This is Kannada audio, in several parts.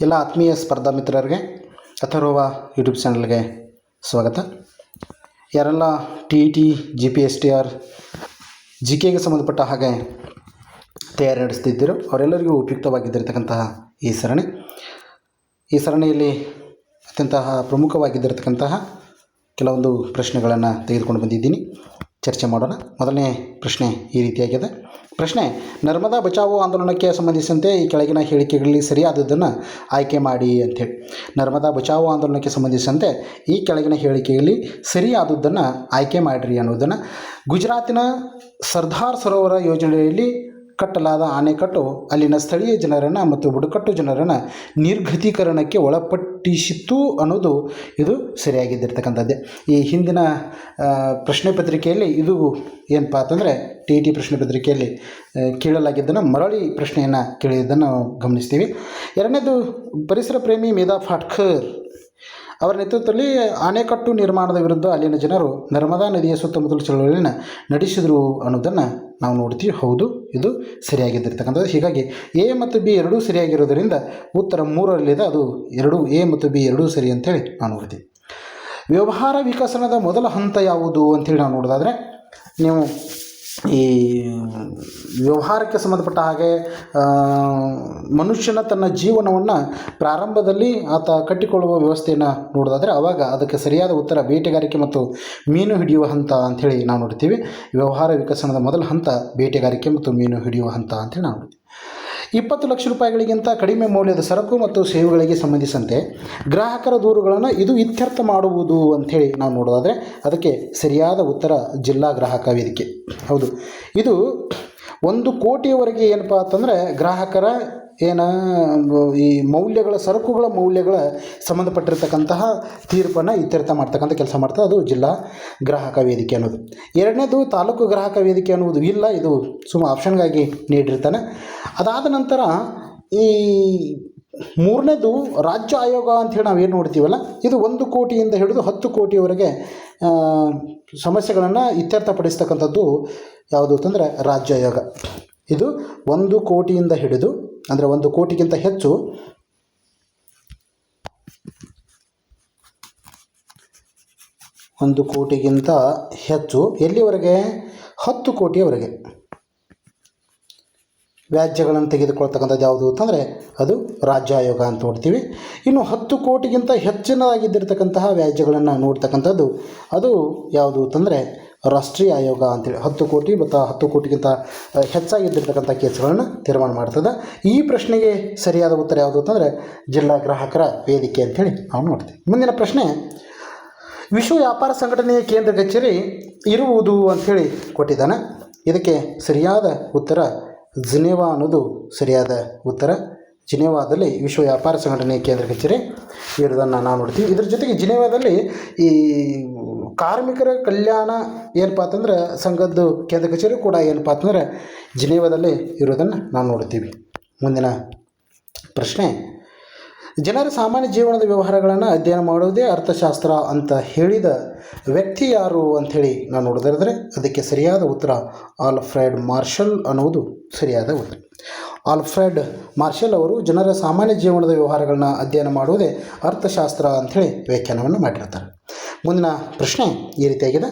ಎಲ್ಲ ಆತ್ಮೀಯ ಸ್ಪರ್ಧಾ ಮಿತ್ರರಿಗೆ ಅಥರ್ವ ಯೂಟ್ಯೂಬ್ ಚಾನಲ್ಗೆ ಸ್ವಾಗತ. ಯಾರೆಲ್ಲ TET GPSTR GKಗೆ ಸಂಬಂಧಪಟ್ಟ ಹಾಗೆ ತಯಾರಿ ನಡೆಸ್ತಿದ್ದೀರೋ ಅವರೆಲ್ಲರಿಗೂ ಉಪಯುಕ್ತವಾಗಿದ್ದಿರತಕ್ಕಂತಹ ಈ ಸರಣಿಯಲ್ಲಿ ಅತ್ಯಂತ ಪ್ರಮುಖವಾಗಿದ್ದಿರತಕ್ಕಂತಹ ಕೆಲವೊಂದು ಪ್ರಶ್ನೆಗಳನ್ನು ತೆಗೆದುಕೊಂಡು ಬಂದಿದ್ದೀನಿ. ಚರ್ಚೆ ಮಾಡೋಣ. ಮೊದಲನೇ ಪ್ರಶ್ನೆ ಈ ರೀತಿಯಾಗಿದೆ. ಪ್ರಶ್ನೆ: ನರ್ಮದಾ ಬಚಾವೋ ಆಂದೋಲನಕ್ಕೆ ಸಂಬಂಧಿಸಿದಂತೆ ಈ ಕೆಳಗಿನ ಹೇಳಿಕೆಗಳಲ್ಲಿ ಸರಿಯಾದದ್ದನ್ನು ಆಯ್ಕೆ ಮಾಡಿ ಅಂಥೇಳಿ. ನರ್ಮದಾ ಬಚಾವೋ ಆಂದೋಲನಕ್ಕೆ ಸಂಬಂಧಿಸಿದಂತೆ ಈ ಕೆಳಗಿನ ಹೇಳಿಕೆಯಲ್ಲಿ ಸರಿಯಾದದ್ದನ್ನು ಆಯ್ಕೆ ಮಾಡಿರಿ ಅನ್ನೋದನ್ನು ಗುಜರಾತಿನ ಸರ್ದಾರ್ ಸರೋವರ ಯೋಜನೆಯಲ್ಲಿ ಕಟ್ಟಲಾದ ಆಣೆಕಟ್ಟು ಅಲ್ಲಿನ ಸ್ಥಳೀಯ ಜನರನ್ನು ಮತ್ತು ಬುಡಕಟ್ಟು ಜನರನ್ನು ನಿರ್ಗತೀಕರಣಕ್ಕೆ ಒಳಪಡಿಸಿತ್ತು ಅನ್ನೋದು ಇದು ಸರಿಯಾಗಿದ್ದಿರ್ತಕ್ಕಂಥದ್ದೇ. ಈ ಹಿಂದಿನ ಪ್ರಶ್ನೆ ಪತ್ರಿಕೆಯಲ್ಲಿ ಇದು ಏನಪ್ಪ ಅಂತಂದರೆ TET ಪ್ರಶ್ನೆ ಪತ್ರಿಕೆಯಲ್ಲಿ ಕೇಳಲಾಗಿದ್ದನ್ನು ಮರಳಿ ಪ್ರಶ್ನೆಯನ್ನು ಕೇಳಿದ್ದನ್ನು ಗಮನಿಸ್ತೀವಿ. ಎರಡನೇದು, ಪರಿಸರ ಪ್ರೇಮಿ ಮೇಧಾ ಫಾಟ್ಕರ್ ಅವರ ನೇತೃತ್ವದಲ್ಲಿ ಆಣೆಕಟ್ಟು ನಿರ್ಮಾಣದ ವಿರುದ್ಧ ಅಲ್ಲಿನ ಜನರು ನರ್ಮದಾ ನದಿಯ ಸುತ್ತಮುತ್ತಲ ಚಳವಳಿಯನ್ನು ನಡೆಸಿದರು ಅನ್ನೋದನ್ನು ನಾವು ನೋಡ್ತೀವಿ. ಹೌದು, ಇದು ಸರಿಯಾಗಿದ್ದಿರ್ತಕ್ಕಂಥದ್ದು. ಹೀಗಾಗಿ A ಮತ್ತು B ಎರಡೂ ಸರಿಯಾಗಿರೋದರಿಂದ ಉತ್ತರ 3ರಲ್ಲಿದೆ. ಅದು A ಮತ್ತು B ಎರಡೂ ಸರಿ ಅಂಥೇಳಿ ನಾವು ನೋಡ್ತೀವಿ. ವ್ಯವಹಾರ ವಿಕಸನದ ಮೊದಲ ಹಂತ ಯಾವುದು ಅಂಥೇಳಿ ನಾವು ನೋಡೋದಾದರೆ, ನೀವು ಈ ವ್ಯವಹಾರಕ್ಕೆ ಸಂಬಂಧಪಟ್ಟ ಹಾಗೆ ಮನುಷ್ಯನ ತನ್ನ ಜೀವನವನ್ನು ಪ್ರಾರಂಭದಲ್ಲಿ ಆತ ಕಟ್ಟಿಕೊಳ್ಳುವ ವ್ಯವಸ್ಥೆಯನ್ನು ನೋಡೋದಾದರೆ ಆವಾಗ ಅದಕ್ಕೆ ಸರಿಯಾದ ಉತ್ತರ ಬೇಟೆಗಾರಿಕೆ ಮತ್ತು ಮೀನು ಹಿಡಿಯುವ ಹಂತ ಅಂಥೇಳಿ ನಾವು ನೋಡ್ತೀವಿ. ವ್ಯವಹಾರ ವಿಕಸನದ ಮೊದಲ ಹಂತ ಬೇಟೆಗಾರಿಕೆ ಮತ್ತು ಮೀನು ಹಿಡಿಯುವ ಹಂತ ಅಂಥೇಳಿ ನಾವು ನೋಡ್ತೀವಿ. 20 ಲಕ್ಷ ರೂಪಾಯಿಗಳಿಗಿಂತ ಕಡಿಮೆ ಮೌಲ್ಯದ ಸರಕು ಮತ್ತು ಸೇವೆಗಳಿಗೆ ಸಂಬಂಧಿಸಿದಂತೆ ಗ್ರಾಹಕರ ದೂರುಗಳನ್ನು ಇದು ಇತ್ಯರ್ಥ ಮಾಡುವುದು ಅಂಥೇಳಿ ನಾವು ನೋಡೋದಾದರೆ ಅದಕ್ಕೆ ಸರಿಯಾದ ಉತ್ತರ ಜಿಲ್ಲಾ ಗ್ರಾಹಕ ವೇದಿಕೆ. ಹೌದು, ಇದು 1 ಕೋಟಿಯವರೆಗೆ ಏನಪ್ಪ ಅಂತಂದರೆ ಗ್ರಾಹಕರ ಈ ಮೌಲ್ಯಗಳ ಸರಕುಗಳ ಮೌಲ್ಯಗಳ ಸಂಬಂಧಪಟ್ಟಿರ್ತಕ್ಕಂತಹ ತೀರ್ಪನ್ನು ಇತ್ಯರ್ಥ ಮಾಡ್ತಕ್ಕಂಥ ಕೆಲಸ ಮಾಡ್ತದೆ. ಅದು ಜಿಲ್ಲಾ ಗ್ರಾಹಕ ವೇದಿಕೆ ಅನ್ನೋದು. ಎರಡನೇದು ತಾಲೂಕು ಗ್ರಾಹಕ ವೇದಿಕೆ ಅನ್ನುವುದು ಇಲ್ಲ, ಇದು ಆಪ್ಷನ್ಗಾಗಿ ನೀಡಿರ್ತಾನೆ. ಅದಾದ ನಂತರ ಈ ಮೂರನೇದು ರಾಜ್ಯ ಆಯೋಗ ಅಂಥೇಳಿ ನಾವೇನು ನೋಡ್ತೀವಲ್ಲ, ಇದು 1 ಕೋಟಿಯಿಂದ ಹಿಡಿದು 10 ಕೋಟಿಯವರೆಗೆ ಸಮಸ್ಯೆಗಳನ್ನು ಇತ್ಯರ್ಥಪಡಿಸ್ತಕ್ಕಂಥದ್ದು ಯಾವುದು ಅಂತಂದರೆ ರಾಜ್ಯ ಆಯೋಗ. ಇದು 1 ಕೋಟಿಯಿಂದ ಹಿಡಿದು ಅಂದರೆ 1 ಕೋಟಿಗಿಂತ ಹೆಚ್ಚು 1 ಕೋಟಿಗಿಂತ ಹೆಚ್ಚು ಎಲ್ಲಿವರೆಗೆ 10 ಕೋಟಿಯವರೆಗೆ ವ್ಯಾಜ್ಯಗಳನ್ನು ತೆಗೆದುಕೊಳ್ತಕ್ಕಂಥದ್ದು ಯಾವುದು ಅಂತಂದರೆ ಅದು ರಾಜ್ಯ ಆಯೋಗ ಅಂತ ನೋಡ್ತೀವಿ. ಇನ್ನು 10 ಕೋಟಿಗಿಂತ ಹೆಚ್ಚಿನದಾಗಿದ್ದಿರ್ತಕ್ಕಂತಹ ವ್ಯಾಜ್ಯಗಳನ್ನು ನೋಡ್ತಕ್ಕಂಥದ್ದು ಅದು ಯಾವುದು ಅಂತಂದರೆ ರಾಷ್ಟ್ರೀಯ ಆಯೋಗ ಅಂತೇಳಿ. 10 ಕೋಟಿ ಮತ್ತು 10 ಕೋಟಿಗಿಂತ ಹೆಚ್ಚಾಗಿದ್ದಿರ್ತಕ್ಕಂಥ ಕೇಸ್ಗಳನ್ನು ತೀರ್ಮಾನ ಮಾಡ್ತದೆ. ಈ ಪ್ರಶ್ನೆಗೆ ಸರಿಯಾದ ಉತ್ತರ ಯಾವುದು ಅಂತಂದರೆ ಜಿಲ್ಲಾ ಗ್ರಾಹಕರ ವೇದಿಕೆ ಅಂಥೇಳಿ ನಾವು ನೋಡ್ತೀವಿ. ಮುಂದಿನ ಪ್ರಶ್ನೆ: ವಿಶ್ವ ವ್ಯಾಪಾರ ಸಂಘಟನೆಯ ಕೇಂದ್ರ ಕಚೇರಿ ಇರುವುದು ಅಂಥೇಳಿ ಕೊಟ್ಟಿದ್ದಾನೆ. ಇದಕ್ಕೆ ಸರಿಯಾದ ಉತ್ತರ ಜಿನೆವಾ ಅನ್ನೋದು ಸರಿಯಾದ ಉತ್ತರ. ಜಿನೆವಾದಲ್ಲಿ ವಿಶ್ವ ವ್ಯಾಪಾರ ಸಂಘಟನೆಯ ಕೇಂದ್ರ ಕಚೇರಿ ಇರೋದನ್ನು ನಾವು ನೋಡ್ತೀವಿ. ಇದರ ಜೊತೆಗೆ ಜಿನೆವಾದಲ್ಲಿ ಈ ಕಾರ್ಮಿಕರ ಕಲ್ಯಾಣ ಏನಪ್ಪ ಅಂತಂದ್ರೆ ಸಂಘದ್ದು ಕೇಂದ್ರ ಕಚೇರಿ ಕೂಡ ಏನಪ್ಪ ಅಂತಂದರೆ ಜಿನೆವಾದಲ್ಲಿ ಇರೋದನ್ನು ನಾವು ನೋಡ್ತೀವಿ. ಮುಂದಿನ ಪ್ರಶ್ನೆ: ಜನರ ಸಾಮಾನ್ಯ ಜೀವನದ ವ್ಯವಹಾರಗಳನ್ನು ಅಧ್ಯಯನ ಮಾಡುವುದೇ ಅರ್ಥಶಾಸ್ತ್ರ ಅಂತ ಹೇಳಿದ ವ್ಯಕ್ತಿ ಯಾರು ಅಂಥೇಳಿ ನಾವು ನೋಡೋದಾದರೆ ಅದಕ್ಕೆ ಸರಿಯಾದ ಉತ್ತರ ಆಲ್ಫ್ರೆಡ್ ಮಾರ್ಷಲ್ ಅನ್ನುವುದು ಸರಿಯಾದ ಉತ್ತರ. ಆಲ್ಫ್ರೆಡ್ ಮಾರ್ಷಲ್ ಅವರು ಜನರ ಸಾಮಾನ್ಯ ಜೀವನದ ವ್ಯವಹಾರಗಳನ್ನ ಅಧ್ಯಯನ ಮಾಡುವುದೇ ಅರ್ಥಶಾಸ್ತ್ರ ಅಂಥೇಳಿ ವ್ಯಾಖ್ಯಾನವನ್ನು ಮಾಡಿರ್ತಾರೆ. ಮುಂದಿನ ಪ್ರಶ್ನೆ ಈ ರೀತಿಯಾಗಿದೆ.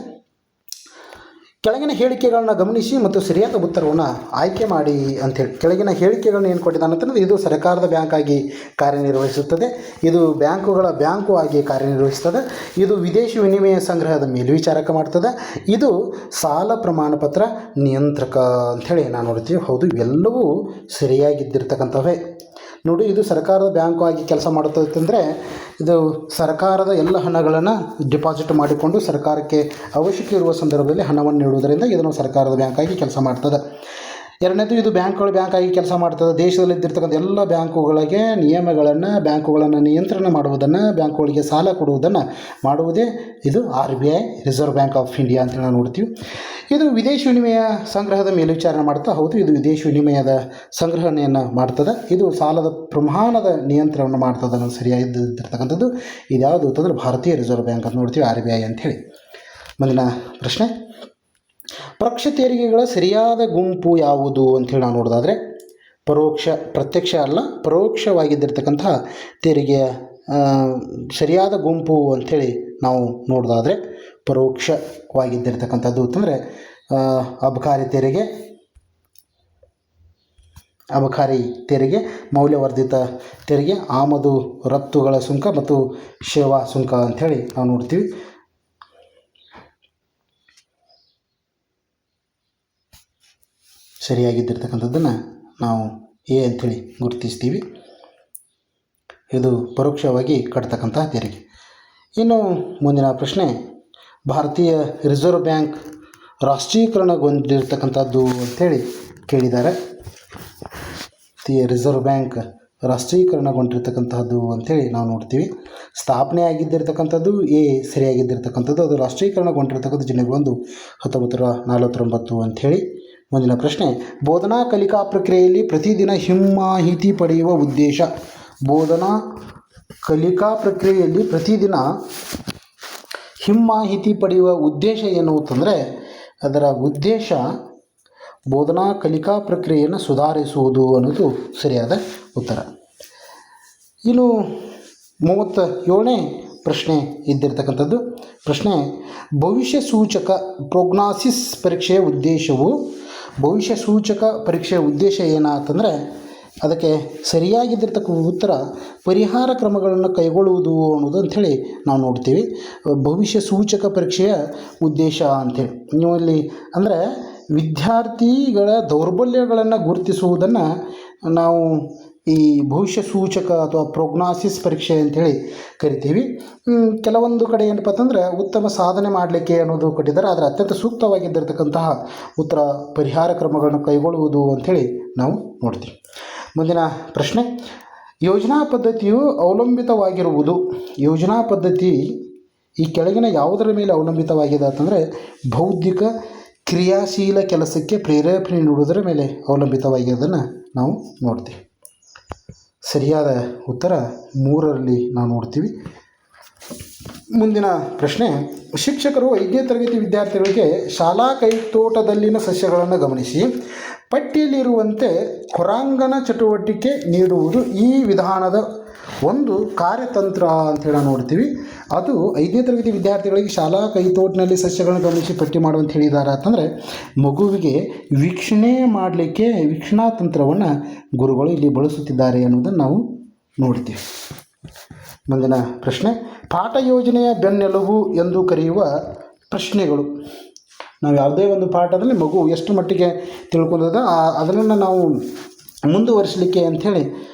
ಕೆಳಗಿನ ಹೇಳಿಕೆಗಳನ್ನ ಗಮನಿಸಿ ಮತ್ತು ಸರಿಯಾದ ಉತ್ತರವನ್ನು ಆಯ್ಕೆ ಮಾಡಿ ಅಂಥೇಳಿ. ಕೆಳಗಿನ ಹೇಳಿಕೆಗಳನ್ನ ಏನು ಕೊಟ್ಟಿದ್ದಾನೆ ಅಂತಂದರೆ ಇದು ಸರ್ಕಾರದ ಬ್ಯಾಂಕ್ ಆಗಿ ಕಾರ್ಯನಿರ್ವಹಿಸುತ್ತದೆ, ಇದು ಬ್ಯಾಂಕುಗಳ ಬ್ಯಾಂಕು ಆಗಿ ಕಾರ್ಯನಿರ್ವಹಿಸ್ತದೆ, ಇದು ವಿದೇಶಿ ವಿನಿಮಯ ಸಂಗ್ರಹದ ಮೇಲ್ವಿಚಾರಕ ಮಾಡ್ತದೆ, ಇದು ಸಾಲ ಪ್ರಮಾಣ ಪತ್ರ ನಿಯಂತ್ರಕ ಅಂಥೇಳಿ ನಾವು ನೋಡ್ತೀವಿ. ಹೌದು, ಇವೆಲ್ಲವೂ ಸರಿಯಾಗಿದ್ದಿರ್ತಕ್ಕಂಥವೇ. ನೋಡಿ, ಇದು ಸರ್ಕಾರದ ಬ್ಯಾಂಕು ಆಗಿ ಕೆಲಸ ಮಾಡುತ್ತಂದರೆ ಇದು ಸರ್ಕಾರದ ಎಲ್ಲ ಹಣಗಳನ್ನು ಡಿಪಾಸಿಟ್ ಮಾಡಿಕೊಂಡು ಸರ್ಕಾರಕ್ಕೆ ಅವಶ್ಯಕ ಇರುವ ಸಂದರ್ಭದಲ್ಲಿ ಹಣವನ್ನು ನೀಡುವುದರಿಂದ ಇದನ್ನು ಸರ್ಕಾರದ ಬ್ಯಾಂಕಾಗಿ ಕೆಲಸ ಮಾಡ್ತದೆ. ಎರಡನೇದು, ಇದು ಬ್ಯಾಂಕ್ ಆಗಿ ಕೆಲಸ ಮಾಡ್ತದೆ. ದೇಶದಲ್ಲಿದ್ದಿರ್ತಕ್ಕಂಥ ಎಲ್ಲ ಬ್ಯಾಂಕುಗಳಿಗೆ ನಿಯಮಗಳನ್ನು, ಬ್ಯಾಂಕುಗಳನ್ನು ನಿಯಂತ್ರಣ ಮಾಡುವುದನ್ನು, ಬ್ಯಾಂಕುಗಳಿಗೆ ಸಾಲ ಕೊಡುವುದನ್ನು ಮಾಡುವುದೇ ಇದು RBI, reserve bank of India ಅಂತ ನಾವು ನೋಡ್ತೀವಿ. ಇದು ವಿದೇಶಿ ವಿನಿಮಯ ಸಂಗ್ರಹದ ಮೇಲ್ವಿಚಾರಣೆ ಮಾಡ್ತಾ. ಹೌದು, ಇದು ವಿದೇಶಿ ವಿನಿಮಯದ ಸಂಗ್ರಹಣೆಯನ್ನು ಮಾಡ್ತದೆ. ಇದು ಸಾಲದ ಪ್ರಮಾಣದ ನಿಯಂತ್ರಣವನ್ನು ಮಾಡ್ತದೆ ಅನ್ನೋದು ಸರಿಯಾಗಿದ್ದಿರ್ತಕ್ಕಂಥದ್ದು. ಇದ್ಯಾವುದು ಅಂತಂದರೆ ಭಾರತೀಯ ರಿಸರ್ವ್ ಬ್ಯಾಂಕ್ ಅಂತ ನೋಡ್ತೀವಿ, RBI ಅಂಥೇಳಿ. ಮುಂದಿನ ಪ್ರಶ್ನೆ: ಪರೋಕ್ಷ ತೆರಿಗೆಗಳ ಸರಿಯಾದ ಗುಂಪು ಯಾವುದು ಅಂಥೇಳಿ ನಾವು ನೋಡೋದಾದರೆ ಪ್ರತ್ಯಕ್ಷ ಅಲ್ಲ ಪರೋಕ್ಷವಾಗಿದ್ದಿರ್ತಕ್ಕಂತಹ ತೆರಿಗೆಯ ಸರಿಯಾದ ಗುಂಪು ಅಂಥೇಳಿ ನಾವು ನೋಡೋದಾದರೆ ಪರೋಕ್ಷವಾಗಿದ್ದಿರ್ತಕ್ಕಂಥದ್ದು ಅಂತಂದರೆ ಅಬಕಾರಿ ತೆರಿಗೆ, ಮೌಲ್ಯವರ್ಧಿತ ತೆರಿಗೆ, ಆಮದು ರಫ್ತುಗಳ ಸುಂಕ ಮತ್ತು ಸೇವಾ ಸುಂಕ ಅಂಥೇಳಿ ನಾವು ನೋಡ್ತೀವಿ. ಸರಿಯಾಗಿದ್ದಿರ್ತಕ್ಕಂಥದ್ದನ್ನು ನಾವು ಎ ಅಂಥೇಳಿ ಗುರುತಿಸ್ತೀವಿ. ಇದು ಪರೋಕ್ಷವಾಗಿ ಕಟ್ತಕ್ಕಂತಹ ತೆರಿಗೆ. ಇನ್ನು ಮುಂದಿನ ಪ್ರಶ್ನೆ, ಭಾರತೀಯ ರಿಸರ್ವ್ ಬ್ಯಾಂಕ್ ರಾಷ್ಟ್ರೀಕರಣಗೊಂಡಿರ್ತಕ್ಕಂಥದ್ದು ಅಂಥೇಳಿ ಕೇಳಿದ್ದಾರೆ. ರಿಸರ್ವ್ ಬ್ಯಾಂಕ್ ರಾಷ್ಟ್ರೀಕರಣಗೊಂಡಿರ್ತಕ್ಕಂತಹದ್ದು ಅಂಥೇಳಿ ನಾವು ನೋಡ್ತೀವಿ. ಸ್ಥಾಪನೆ ಆಗಿದ್ದಿರ್ತಕ್ಕಂಥದ್ದು ಎ ಸರಿಯಾಗಿದ್ದಿರ್ತಕ್ಕಂಥದ್ದು. ಅದು ರಾಷ್ಟ್ರೀಕರಣಗೊಂಡಿರ್ತಕ್ಕಂಥ ಜನವರಿ 1, 1949 ಅಂಥೇಳಿ. ಮುಂದಿನ ಪ್ರಶ್ನೆ, ಬೋಧನಾ ಕಲಿಕಾ ಪ್ರಕ್ರಿಯೆಯಲ್ಲಿ ಪ್ರತಿದಿನ ಹಿಮ್ಮಾಹಿತಿ ಪಡೆಯುವ ಉದ್ದೇಶ. ಬೋಧನಾ ಕಲಿಕಾ ಪ್ರಕ್ರಿಯೆಯಲ್ಲಿ ಪ್ರತಿದಿನ ಹಿಮ್ಮಾಹಿತಿ ಪಡೆಯುವ ಉದ್ದೇಶ ಏನು ಅಂತಂದರೆ, ಅದರ ಉದ್ದೇಶ ಬೋಧನಾ ಕಲಿಕಾ ಪ್ರಕ್ರಿಯೆಯನ್ನು ಸುಧಾರಿಸುವುದು ಅನ್ನೋದು ಸರಿಯಾದ ಉತ್ತರ. ಇನ್ನು 37ನೇ ಪ್ರಶ್ನೆ ಇದ್ದಿರ್ತಕ್ಕಂಥದ್ದು ಪ್ರಶ್ನೆ, ಭವಿಷ್ಯ ಸೂಚಕ ಪ್ರೋಗ್ನಾಸಿಸ್ ಪರೀಕ್ಷೆಯ ಉದ್ದೇಶವು. ಭವಿಷ್ಯ ಸೂಚಕ ಪರೀಕ್ಷೆಯ ಉದ್ದೇಶ ಏನಂತಂದರೆ, ಅದಕ್ಕೆ ಸರಿಯಾಗಿದ್ದಿರ್ತಕ್ಕಂಥ ಉತ್ತರ ಪರಿಹಾರ ಕ್ರಮಗಳನ್ನು ಕೈಗೊಳ್ಳುವುದು ಅನ್ನೋದು ಅಂಥೇಳಿ ನಾವು ನೋಡ್ತೀವಿ. ಭವಿಷ್ಯ ಸೂಚಕ ಪರೀಕ್ಷೆಯ ಉದ್ದೇಶ ಅಂಥೇಳಿ ನೀವು ಅಲ್ಲಿ ಅಂದರೆ ವಿದ್ಯಾರ್ಥಿಗಳ ದೌರ್ಬಲ್ಯಗಳನ್ನು ಗುರುತಿಸುವುದನ್ನು ನಾವು ಈ ಭವಿಷ್ಯ ಸೂಚಕ ಅಥವಾ ಪ್ರೋಗ್ನಾಸಿಸ್ ಪರೀಕ್ಷೆ ಅಂಥೇಳಿ ಕರಿತೀವಿ. ಕೆಲವೊಂದು ಕಡೆ ಏನಪ್ಪ ಅಂತಂದರೆ ಉತ್ತಮ ಸಾಧನೆ ಮಾಡಲಿಕ್ಕೆ ಅನ್ನೋದು ಕೊಟ್ಟಿದ್ದಾರೆ, ಆದರೆ ಅತ್ಯಂತ ಸೂಕ್ತವಾಗಿದ್ದಿರತಕ್ಕಂತಹ ಉತ್ತರ ಪರಿಹಾರ ಕ್ರಮಗಳನ್ನು ಕೈಗೊಳ್ಳುವುದು ಅಂಥೇಳಿ ನಾವು ನೋಡ್ತೀವಿ. ಮುಂದಿನ ಪ್ರಶ್ನೆ, ಯೋಜನಾ ಪದ್ಧತಿಯು ಅವಲಂಬಿತವಾಗಿರುವುದು. ಯೋಜನಾ ಪದ್ಧತಿ ಈ ಕೆಳಗಿನ ಯಾವುದರ ಮೇಲೆ ಅವಲಂಬಿತವಾಗಿದೆ ಅಂತಂದರೆ, ಬೌದ್ಧಿಕ ಕ್ರಿಯಾಶೀಲ ಕೆಲಸಕ್ಕೆ ಪ್ರೇರೇಪಣೆ ನೀಡುವುದರ ಮೇಲೆ ಅವಲಂಬಿತವಾಗಿರೋದನ್ನು ನಾವು ನೋಡ್ತೀವಿ. ಸರಿಯಾದ ಉತ್ತರ 3ರಲ್ಲಿ ನಾವು ನೋಡ್ತೀವಿ. ಮುಂದಿನ ಪ್ರಶ್ನೆ, ಶಿಕ್ಷಕರು 5ನೇ ತರಗತಿ ವಿದ್ಯಾರ್ಥಿಗಳಿಗೆ ಶಾಲಾ ಕೈತೋಟದಲ್ಲಿನ ಸಸ್ಯಗಳನ್ನು ಗಮನಿಸಿ ಪಟ್ಟಿಯಲ್ಲಿರುವಂತೆ ಹೊರಾಂಗಣ ಚಟುವಟಿಕೆ ನೀಡುವುದು ಈ ವಿಧಾನದ ಒಂದು ಕಾರ್ಯತಂತ್ರ ಅಂತೇಳಿ ನೋಡ್ತೀವಿ. ಅದು 5ನೇ ತರಗತಿ ವಿದ್ಯಾರ್ಥಿಗಳಿಗೆ ಶಾಲಾ ಕೈತೋಟಿನಲ್ಲಿ ಸಸ್ಯಗಳನ್ನು ಗಮನಿಸಿ ಪಟ್ಟಿ ಮಾಡುವಂತ ಹೇಳಿದ್ದಾರೆ ಅಂತಂದರೆ, ಮಗುವಿಗೆ ವೀಕ್ಷಣೆ ಮಾಡಲಿಕ್ಕೆ ವೀಕ್ಷಣಾ ತಂತ್ರವನ್ನು ಗುರುಗಳು ಇಲ್ಲಿ ಬಳಸುತ್ತಿದ್ದಾರೆ ಅನ್ನೋದನ್ನು ನಾವು ನೋಡ್ತೀವಿ. ಮುಂದಿನ ಪ್ರಶ್ನೆ, ಪಾಠ ಯೋಜನೆಯ ಬೆನ್ನೆಲುಬು ಎಂದು ಕರೆಯುವ ಪ್ರಶ್ನೆಗಳು. ನಾವು ಯಾವುದೇ ಒಂದು ಪಾಠದಲ್ಲಿ ಮಗು ಎಷ್ಟು ಮಟ್ಟಿಗೆ ತಿಳ್ಕೊಂಡದ ಅದನ್ನು ನಾವು ಮುಂದುವರಿಸಲಿಕ್ಕೆ ಅಂಥೇಳಿ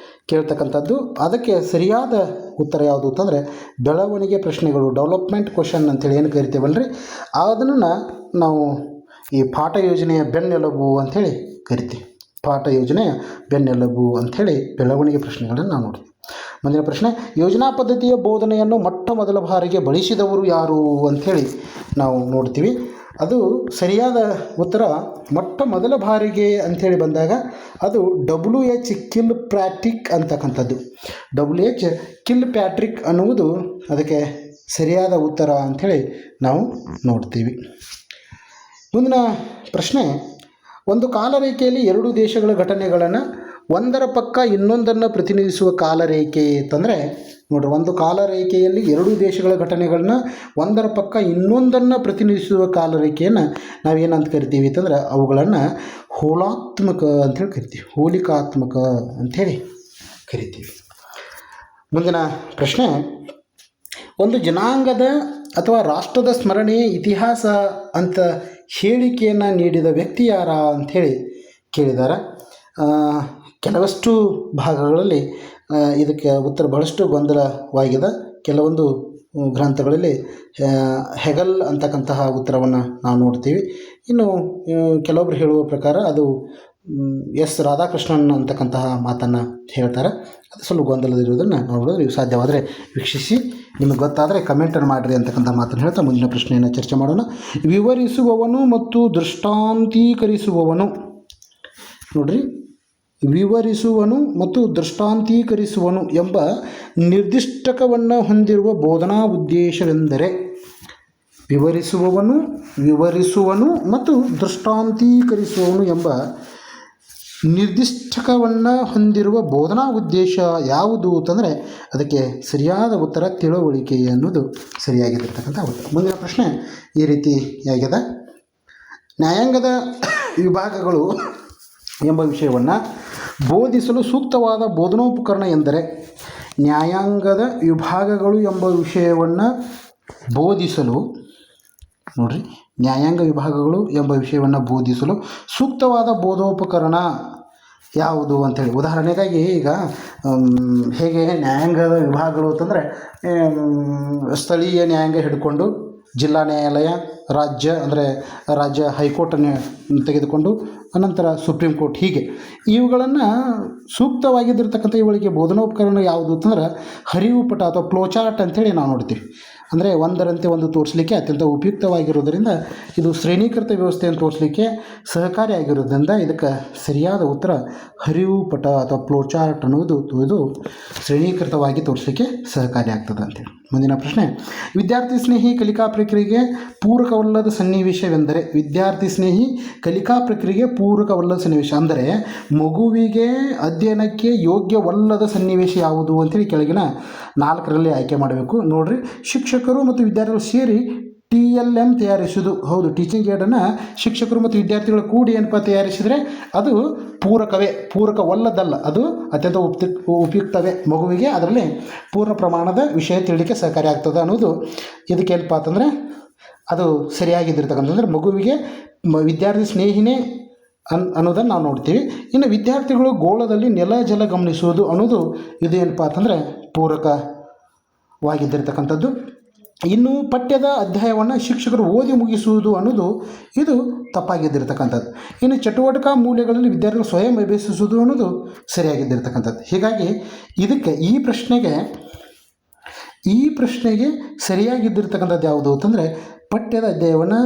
ಕೇಳ್ತಕ್ಕಂಥದ್ದು. ಅದಕ್ಕೆ ಸರಿಯಾದ ಉತ್ತರ ಯಾವುದು ಅಂತಂದರೆ ಬೆಳವಣಿಗೆ ಪ್ರಶ್ನೆಗಳು, ಡೆವಲಪ್ಮೆಂಟ್ ಕ್ವಶನ್ ಅಂಥೇಳಿ ಏನು ಕರಿತೇವಲ್ರಿ, ಅದನ್ನು ನಾವು ಈ ಪಾಠ ಯೋಜನೆಯ ಬೆನ್ನೆಲುಬು ಅಂಥೇಳಿ ಕರಿತೀವಿ. ಪಾಠ ಯೋಜನೆಯ ಬೆನ್ನೆಲುಬು ಅಂಥೇಳಿ ಬೆಳವಣಿಗೆ ಪ್ರಶ್ನೆಗಳನ್ನು ನಾವು ನೋಡ್ತೀವಿ. ಮುಂದಿನ ಪ್ರಶ್ನೆ, ಯೋಜನಾ ಪದ್ಧತಿಯ ಬೋಧನೆಯನ್ನು ಮೊಟ್ಟ ಮೊದಲ ಬಾರಿಗೆ ಬಳಸಿದವರು ಯಾರು ಅಂಥೇಳಿ ನಾವು ನೋಡ್ತೀವಿ. ಅದು ಸರಿಯಾದ ಉತ್ತರ ಮೊಟ್ಟ ಮೊದಲ ಬಾರಿಗೆ ಅಂಥೇಳಿ ಬಂದಾಗ ಅದು WH ಕಿಲ್ಪ್ಯಾಟ್ರಿಕ್ ಅಂತಕ್ಕಂಥದ್ದು. WH ಕಿಲ್ಪ್ಯಾಟ್ರಿಕ್ ಅನ್ನುವುದು ಅದಕ್ಕೆ ಸರಿಯಾದ ಉತ್ತರ ಅಂಥೇಳಿ ನಾವು ನೋಡ್ತೀವಿ. ಮುಂದಿನ ಪ್ರಶ್ನೆ, ಒಂದು ಕಾಲರೇಖೆಯಲ್ಲಿ 2 ದೇಶಗಳ ಘಟನೆಗಳನ್ನು ಒಂದರ ಪಕ್ಕ ಇನ್ನೊಂದನ್ನು ಪ್ರತಿನಿಧಿಸುವ ಕಾಲರೇಖೆ ಅಂತಂದರೆ ನೋಡ್ರಿ, ಒಂದು ಕಾಲರೇಖೆಯಲ್ಲಿ 2 ದೇಶಗಳ ಘಟನೆಗಳನ್ನ ಒಂದರ ಪಕ್ಕ ಇನ್ನೊಂದನ್ನು ಪ್ರತಿನಿಧಿಸುವ ಕಾಲರೇಖೆಯನ್ನು ನಾವೇನಂತ ಕರಿತೀವಿ ಅಂತಂದ್ರೆ ಅವುಗಳನ್ನು ಹೋಲಾತ್ಮಕ ಅಂಥೇಳಿ ಕರಿತೀವಿ, ಹೋಲಿಕಾತ್ಮಕ ಅಂಥೇಳಿ ಕರಿತೀವಿ. ಮುಂದಿನ ಪ್ರಶ್ನೆ, ಒಂದು ಜನಾಂಗದ ಅಥವಾ ರಾಷ್ಟ್ರದ ಸ್ಮರಣೆಯ ಇತಿಹಾಸ ಅಂತ ಹೇಳಿಕೆಯನ್ನು ನೀಡಿದ ವ್ಯಕ್ತಿ ಯಾರ ಅಂಥೇಳಿ ಕೇಳಿದ್ದಾರೆ. ಕೆಲವಷ್ಟು ಭಾಗಗಳಲ್ಲಿ ಇದಕ್ಕೆ ಉತ್ತರ ಬಹಳಷ್ಟು ಗೊಂದಲವಾಗಿದೆ. ಕೆಲವೊಂದು ಗ್ರಂಥಗಳಲ್ಲಿ ಹೆಗಲ್ ಅಂತಕ್ಕಂತಹ ಉತ್ತರವನ್ನು ನಾವು ನೋಡ್ತೀವಿ. ಇನ್ನು ಕೆಲವೊಬ್ಬರು ಹೇಳುವ ಪ್ರಕಾರ ಅದು ಎಸ್ ರಾಧಾಕೃಷ್ಣನ್ ಅಂತಕ್ಕಂತಹ ಮಾತನ್ನು ಹೇಳ್ತಾರೆ. ಅದು ಸ್ವಲ್ಪ ಗೊಂದಲದಿರುವುದನ್ನು ನೋಡೋದು. ನೀವು ಸಾಧ್ಯವಾದರೆ ವೀಕ್ಷಿಸಿ, ನಿಮಗೆ ಗೊತ್ತಾದರೆ ಕಮೆಂಟನ್ನು ಮಾಡಿರಿ ಅಂತಕ್ಕಂಥ ಮಾತನ್ನು ಹೇಳ್ತಾ ಮುಂದಿನ ಪ್ರಶ್ನೆಯನ್ನು ಚರ್ಚೆ ಮಾಡೋಣ. ವಿವರಿಸುವವನು ಮತ್ತು ದೃಷ್ಟಾಂತೀಕರಿಸುವವನು. ನೋಡ್ರಿ, ವಿವರಿಸುವನು ಮತ್ತು ದೃಷ್ಟಾಂತೀಕರಿಸುವನು ಎಂಬ ನಿರ್ದಿಷ್ಟಕವನ್ನು ಹೊಂದಿರುವ ಬೋಧನಾ ಉದ್ದೇಶವೆಂದರೆ. ವಿವರಿಸುವವನು ಮತ್ತು ದೃಷ್ಟಾಂತೀಕರಿಸುವವನು ಎಂಬ ನಿರ್ದಿಷ್ಟಕವನ್ನು ಹೊಂದಿರುವ ಬೋಧನಾ ಉದ್ದೇಶ ಯಾವುದು ಅಂತಂದರೆ ಅದಕ್ಕೆ ಸರಿಯಾದ ಉತ್ತರ ತಿಳುವಳಿಕೆ ಅನ್ನೋದು ಸರಿಯಾಗಿದ್ದಿರ್ತಕ್ಕಂಥ ಉತ್ತರ. ಮುಂದಿನ ಪ್ರಶ್ನೆ ಈ ರೀತಿಯಾಗಿದೆ. ನ್ಯಾಯಾಂಗದ ವಿಭಾಗಗಳು ಎಂಬ ವಿಷಯವನ್ನು ಬೋಧಿಸಲು ಸೂಕ್ತವಾದ ಬೋಧನೋಪಕರಣ ಎಂದರೆ. ನ್ಯಾಯಾಂಗದ ವಿಭಾಗಗಳು ಎಂಬ ವಿಷಯವನ್ನು ಬೋಧಿಸಲು ನೋಡಿರಿ, ನ್ಯಾಯಾಂಗ ವಿಭಾಗಗಳು ಎಂಬ ವಿಷಯವನ್ನು ಬೋಧಿಸಲು ಸೂಕ್ತವಾದ ಬೋಧೋಪಕರಣ ಯಾವುದು ಅಂಥೇಳಿ. ಉದಾಹರಣೆಗಾಗಿ ಈಗ ಹೇಗೆ ನ್ಯಾಯಾಂಗದ ವಿಭಾಗಗಳು ಅಂತಂದರೆ ಸ್ಥಳೀಯ ನ್ಯಾಯಾಂಗ ಹಿಡ್ಕೊಂಡು ಜಿಲ್ಲಾ ನ್ಯಾಯಾಲಯ, ರಾಜ್ಯ ಅಂದರೆ ರಾಜ್ಯ ಹೈಕೋರ್ಟನ್ನು ತೆಗೆದುಕೊಂಡು ಅನಂತರ ಸುಪ್ರೀಂ ಕೋರ್ಟ್, ಹೀಗೆ ಇವುಗಳನ್ನು ಸೂಕ್ತವಾಗಿದ್ದಿರ್ತಕ್ಕಂಥ ಇವುಗಳಿಗೆ ಬೋಧನೋಪಕರಣ ಯಾವುದು ಅಂತಂದ್ರೆ ಹರಿವು ಪಟ ಅಥವಾ ಫ್ಲೋಚಾರ್ಟ್ ಅಂಥೇಳಿ ನಾವು ನೋಡ್ತೀವಿ. ಅಂದರೆ ಒಂದರಂತೆ ಒಂದು ತೋರಿಸಲಿಕ್ಕೆ ಅತ್ಯಂತ ಉಪಯುಕ್ತವಾಗಿರೋದರಿಂದ ಇದು ಶ್ರೇಣೀಕೃತ ವ್ಯವಸ್ಥೆಯನ್ನು ತೋರಿಸಲಿಕ್ಕೆ ಸಹಕಾರಿಯಾಗಿರೋದ್ರಿಂದ ಇದಕ್ಕೆ ಸರಿಯಾದ ಉತ್ತರ ಹರಿವು ಪಟ ಅಥವಾ ಫ್ಲೋಚಾರ್ಟ್ ಅನ್ನೋದು ಇದು ಶ್ರೇಣೀಕೃತವಾಗಿ ತೋರಿಸಲಿಕ್ಕೆ ಸಹಕಾರಿಯಾಗ್ತದೆ ಅಂತೇಳಿ. ಮುಂದಿನ ಪ್ರಶ್ನೆ, ವಿದ್ಯಾರ್ಥಿ ಸ್ನೇಹಿ ಕಲಿಕಾ ಪ್ರಕ್ರಿಯೆಗೆ ಪೂರಕವಲ್ಲದ ಸನ್ನಿವೇಶವೆಂದರೆ. ವಿದ್ಯಾರ್ಥಿ ಸ್ನೇಹಿ ಕಲಿಕಾ ಪ್ರಕ್ರಿಯೆಗೆ ಪೂರಕವಲ್ಲದ ಸನ್ನಿವೇಶ ಅಂದರೆ ಮಗುವಿಗೆ ಅಧ್ಯಯನಕ್ಕೆ ಯೋಗ್ಯವಲ್ಲದ ಸನ್ನಿವೇಶ ಯಾವುದು ಅಂತೇಳಿ ಕೆಳಗಿನ 4ರಲ್ಲಿ ಆಯ್ಕೆ ಮಾಡಬೇಕು. ನೋಡಿರಿ, ಶಿಕ್ಷಕರು ಮತ್ತು ವಿದ್ಯಾರ್ಥಿಗಳು ಸೇರಿ TLM ತಯಾರಿಸುವುದು. ಹೌದು, ಟೀಚಿಂಗ್ ಏಡನ್ನು ಶಿಕ್ಷಕರು ಮತ್ತು ವಿದ್ಯಾರ್ಥಿಗಳು ಕೂಡಿ ಏನಪ್ಪ ತಯಾರಿಸಿದರೆ ಅದು ಪೂರಕವಲ್ಲದಲ್ಲ, ಅದು ಅತ್ಯಂತ ಉಪಯುಕ್ತವೇ. ಮಗುವಿಗೆ ಅದರಲ್ಲಿ ಪೂರ್ಣ ಪ್ರಮಾಣದ ವಿಷಯ ತಿಳಿಲಿಕ್ಕೆ ಸಹಕಾರಿ ಆಗ್ತದೆ ಅನ್ನೋದು ಇದಕ್ಕೆ ಏನಪ್ಪ ಅಂತಂದರೆ ಅದು ಸರಿಯಾಗಿದ್ದಿರ್ತಕ್ಕಂಥದ್ದು. ಮಗುವಿಗೆ ವಿದ್ಯಾರ್ಥಿ ಸ್ನೇಹಿನೇ ಅನ್ನೋದನ್ನು ನಾವು ನೋಡ್ತೀವಿ. ಇನ್ನು ವಿದ್ಯಾರ್ಥಿಗಳು ಗೋಳದಲ್ಲಿ ನೆಲ ಜಲ ಗಮನಿಸುವುದು ಅನ್ನೋದು ಇದು ಏನಪ್ಪ ಅಂತಂದರೆ ಪೂರಕವಾಗಿದ್ದಿರ್ತಕ್ಕಂಥದ್ದು. ಇನ್ನು ಪಠ್ಯದ ಅಧ್ಯಾಯವನ್ನು ಶಿಕ್ಷಕರು ಓದಿ ಮುಗಿಸುವುದು ಅನ್ನೋದು ಇದು ತಪ್ಪಾಗಿದ್ದಿರ್ತಕ್ಕಂಥದ್ದು. ಇನ್ನು ಚಟುವಟಿಕಾ ಮೂಲೆಗಳಲ್ಲಿ ವಿದ್ಯಾರ್ಥಿಗಳು ಸ್ವಯಂ ಅಭ್ಯಸಿಸುವುದು ಅನ್ನೋದು ಸರಿಯಾಗಿದ್ದಿರ್ತಕ್ಕಂಥದ್ದು. ಹೀಗಾಗಿ ಇದಕ್ಕೆ ಈ ಪ್ರಶ್ನೆಗೆ ಸರಿಯಾಗಿದ್ದಿರ್ತಕ್ಕಂಥದ್ದು ಯಾವುದು ಅಂತಂದರೆ ಪಠ್ಯದ ಅಧ್ಯಾಯವನ್ನು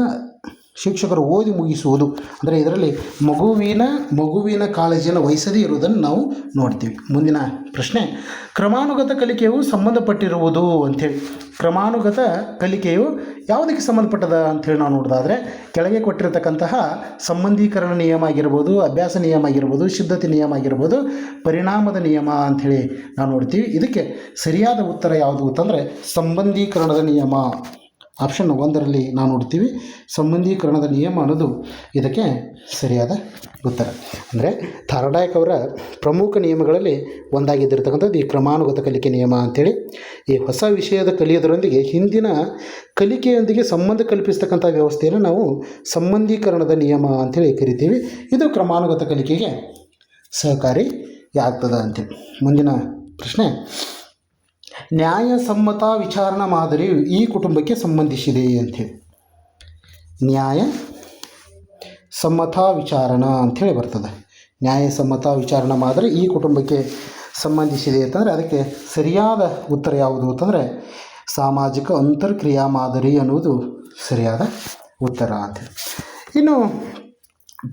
ಶಿಕ್ಷಕರು ಓದಿ ಮುಗಿಸುವುದು. ಅಂದರೆ ಇದರಲ್ಲಿ ಮಗುವಿನ ಕಾಳಜಿಯನ್ನು ವಹಿಸದೇ ಇರುವುದನ್ನು ನಾವು ನೋಡ್ತೀವಿ. ಮುಂದಿನ ಪ್ರಶ್ನೆ, ಕ್ರಮಾನುಗತ ಕಲಿಕೆಯು ಸಂಬಂಧಪಟ್ಟಿರುವುದು ಅಂಥೇಳಿ. ಕ್ರಮಾನುಗತ ಕಲಿಕೆಯು ಯಾವುದಕ್ಕೆ ಸಂಬಂಧಪಟ್ಟದ ಅಂಥೇಳಿ ನಾವು ನೋಡೋದಾದರೆ ಕೆಳಗೆ ಕೊಟ್ಟಿರತಕ್ಕಂತಹ ಸಂಬಂಧೀಕರಣ ನಿಯಮ ಆಗಿರ್ಬೋದು, ಅಭ್ಯಾಸ ನಿಯಮ ಆಗಿರ್ಬೋದು, ಸಿದ್ಧತೆ ನಿಯಮ ಆಗಿರ್ಬೋದು, ಪರಿಣಾಮದ ನಿಯಮ ಅಂಥೇಳಿ ನಾವು ನೋಡ್ತೀವಿ. ಇದಕ್ಕೆ ಸರಿಯಾದ ಉತ್ತರ ಯಾವುದು ಅಂತಂದರೆ ಸಂಬಂಧೀಕರಣದ ನಿಯಮ. ಆಪ್ಷನ್ 1ರಲ್ಲಿ ನಾವು ನೋಡ್ತೀವಿ. ಸಂಬಂಧೀಕರಣದ ನಿಯಮ ಅನ್ನೋದು ಇದಕ್ಕೆ ಸರಿಯಾದ ಉತ್ತರ. ಅಂದರೆ ಥಾರ್ಡಾಯ್ಕ್ ಅವರ ಪ್ರಮುಖ ನಿಯಮಗಳಲ್ಲಿ ಒಂದಾಗಿದ್ದಿರ್ತಕ್ಕಂಥದ್ದು ಈ ಕ್ರಮಾನುಗತ ಕಲಿಕೆ ನಿಯಮ ಅಂಥೇಳಿ. ಈ ಹೊಸ ವಿಷಯದ ಕಲಿಯೋದರೊಂದಿಗೆ ಹಿಂದಿನ ಕಲಿಕೆಯೊಂದಿಗೆ ಸಂಬಂಧ ಕಲ್ಪಿಸ್ತಕ್ಕಂಥ ವ್ಯವಸ್ಥೆಯನ್ನು ನಾವು ಸಂಬಂಧೀಕರಣದ ನಿಯಮ ಅಂಥೇಳಿ ಕರಿತೀವಿ. ಇದು ಕ್ರಮಾನುಗತ ಕಲಿಕೆಗೆ ಸಹಕಾರಿಯಾಗ್ತದೆ ಅಂಥೇಳಿ. ಮುಂದಿನ ಪ್ರಶ್ನೆ, ನ್ಯಾಯಸಮ್ಮತ ವಿಚಾರಣಾ ಮಾದರಿಯು ಈ ಕುಟುಂಬಕ್ಕೆ ಸಂಬಂಧಿಸಿದೆ ಅಂಥೇಳಿ. ನ್ಯಾಯಸಮ್ಮತ ವಿಚಾರಣಾ ಅಂಥೇಳಿ ಬರ್ತದೆ. ನ್ಯಾಯಸಮ್ಮತ ವಿಚಾರಣಾ ಮಾದರಿ ಈ ಕುಟುಂಬಕ್ಕೆ ಸಂಬಂಧಿಸಿದೆ ಅಂತಂದರೆ ಅದಕ್ಕೆ ಸರಿಯಾದ ಉತ್ತರ ಯಾವುದು ಅಂತಂದರೆ ಸಾಮಾಜಿಕ ಅಂತರ್ಕ್ರಿಯಾ ಮಾದರಿ ಅನ್ನುವುದು ಸರಿಯಾದ ಉತ್ತರ ಅಂಥೇಳಿ. ಇನ್ನು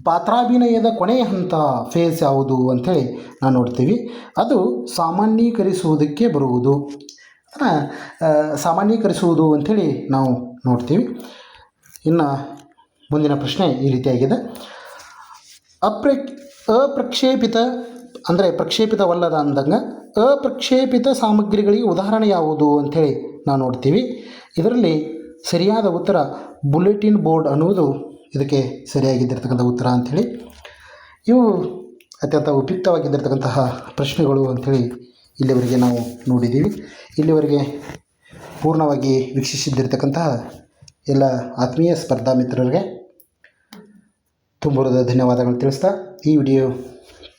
ಪಾತ್ರಾಭಿನಯದ ಕೊನೆಯ ಹಂತ ಫೇಸ್ ಯಾವುದು ಅಂಥೇಳಿ ನಾವು ನೋಡ್ತೀವಿ. ಅದು ಸಾಮಾನ್ಯೀಕರಿಸುವುದಕ್ಕೆ ಬರುವುದು. ಸಾಮಾನ್ಯೀಕರಿಸುವುದು ಅಂಥೇಳಿ ನಾವು ನೋಡ್ತೀವಿ. ಇನ್ನು ಮುಂದಿನ ಪ್ರಶ್ನೆ ಈ ರೀತಿಯಾಗಿದೆ. ಅಪ್ರಕ್ಷೇಪಿತ ಅಂದರೆ ಪ್ರಕ್ಷೇಪಿತವಲ್ಲದ ಅಂದಂಗೆ ಅಪ್ರಕ್ಷೇಪಿತ ಸಾಮಗ್ರಿಗಳಿಗೆ ಉದಾಹರಣೆ ಯಾವುದು ಅಂಥೇಳಿ ನಾವು ನೋಡ್ತೀವಿ. ಇದರಲ್ಲಿ ಸರಿಯಾದ ಉತ್ತರ ಬುಲೆಟಿನ್ ಬೋರ್ಡ್ ಅನ್ನುವುದು ಇದಕ್ಕೆ ಸರಿಯಾಗಿದ್ದಿರ್ತಕ್ಕಂಥ ಉತ್ತರ ಅಂಥೇಳಿ. ಇವು ಅತ್ಯಂತ ಉಪಯುಕ್ತವಾಗಿದ್ದಿರ್ತಕ್ಕಂತಹ ಪ್ರಶ್ನೆಗಳು ಅಂಥೇಳಿ ಇಲ್ಲಿವರೆಗೆ ನಾವು ನೋಡಿದ್ದೀವಿ. ಇಲ್ಲಿವರೆಗೆ ಪೂರ್ಣವಾಗಿ ವೀಕ್ಷಿಸಿದ್ದಿರ್ತಕ್ಕಂತಹ ಎಲ್ಲ ಆತ್ಮೀಯ ಸ್ಪರ್ಧಾ ಮಿತ್ರರಿಗೆ ತುಂಬ ಧನ್ಯವಾದಗಳು ತಿಳಿಸ್ತಾ, ಈ ವಿಡಿಯೋ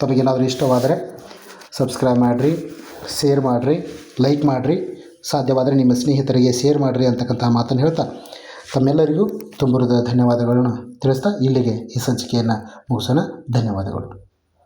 ತಮಗೇನಾದರೂ ಇಷ್ಟವಾದರೆ ಸಬ್ಸ್ಕ್ರೈಬ್ ಮಾಡಿರಿ, ಶೇರ್ ಮಾಡಿರಿ, ಲೈಕ್ ಮಾಡಿರಿ, ಸಾಧ್ಯವಾದರೆ ನಿಮ್ಮ ಸ್ನೇಹಿತರಿಗೆ ಶೇರ್ ಮಾಡಿರಿ ಅಂತಕ್ಕಂಥ ಮಾತನ್ನು ಹೇಳ್ತಾ ತಮ್ಮೆಲ್ಲರಿಗೂ ತುಂಬ ಧನ್ಯವಾದಗಳನ್ನು ತಿಳಿಸ್ತಾ ಇಲ್ಲಿಗೆ ಈ ಸಂಚಿಕೆಯನ್ನು ಮುಗಿಸೋಣ. ಧನ್ಯವಾದಗಳು.